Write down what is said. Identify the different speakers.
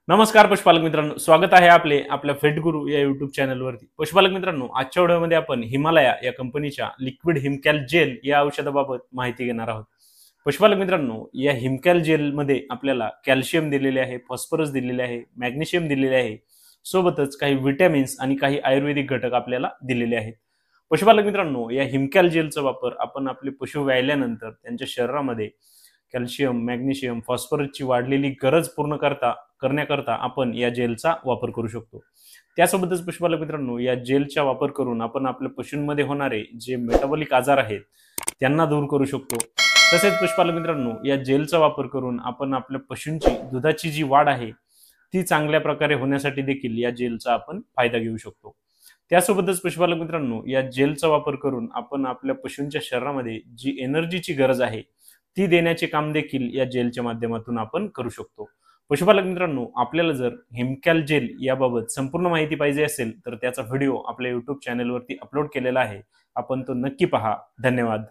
Speaker 1: नमस्कार पशुपालक मित्रांनो, स्वागत आहे आपल्या फेटगुरु या युट्यूब चॅनलवरती। पशुपालक मित्रांनो, आजच्या व्हिडिओमध्ये आपण हिमालया या कंपनीच्या लिक्विड हिमकॅल जेल या औषधाबाबत माहिती घेणार आहोत। पशुपालक मित्रांनो, या हिमकॅल जेल मध्ये आपल्याला कॅल्शियम दिलेले आहे, फॉस्फरस दिलेले आहे, मॅग्नेशियम दिलेले आहे, सोबतच काही विटॅमिन्स आणि काही आयुर्वेदिक घटक आपल्याला दिलेले आहेत। पशुपालक मित्रांनो, या हिमकॅल जेलचा वापर आपण आपले पशु व्यायल्यानंतर त्यांच्या शरीरामध्ये कॅल्शियम, मॅग्नेशियम, फॉस्फरसची वाढलेली गरज पूर्ण करण्याकरता आपण या जेलचा वापर करू शकतो। त्यासोबतच पशुपालक मित्रांनो, या जेलचा वापर करून आपण आपल्या पशूंमध्ये होणारे जे मेटाबॉलिक आजार आहेत त्यांना दूर करू शकतो। तसेच पशुपालक मित्रांनो, या जेलचा वापर करून आपण आपल्या पशूंची दुधाची जी वाढ आहे ती चांगल्या प्रकारे होण्यासाठी देखील या जेलचा आपण फायदा घेऊ शकतो। त्यासोबतच पशुपालक मित्रांनो, या जेलचा वापर करून आपण आपल्या पशूंच्या शरीरामध्ये जी एनर्जीची गरज आहे ती देण्याचे काम देखील या जेलच्या माध्यमातून आपण करू शकतो। पशुपालक मित्रांनो, आपल्याला जर हिमकॅल जेल याबाबत संपूर्ण माहिती पाहिजे असेल तर त्याचा व्हिडिओ आपल्या YouTube चॅनलवरती अपलोड केलेला आहे। आपण तो नक्की पहा। धन्यवाद।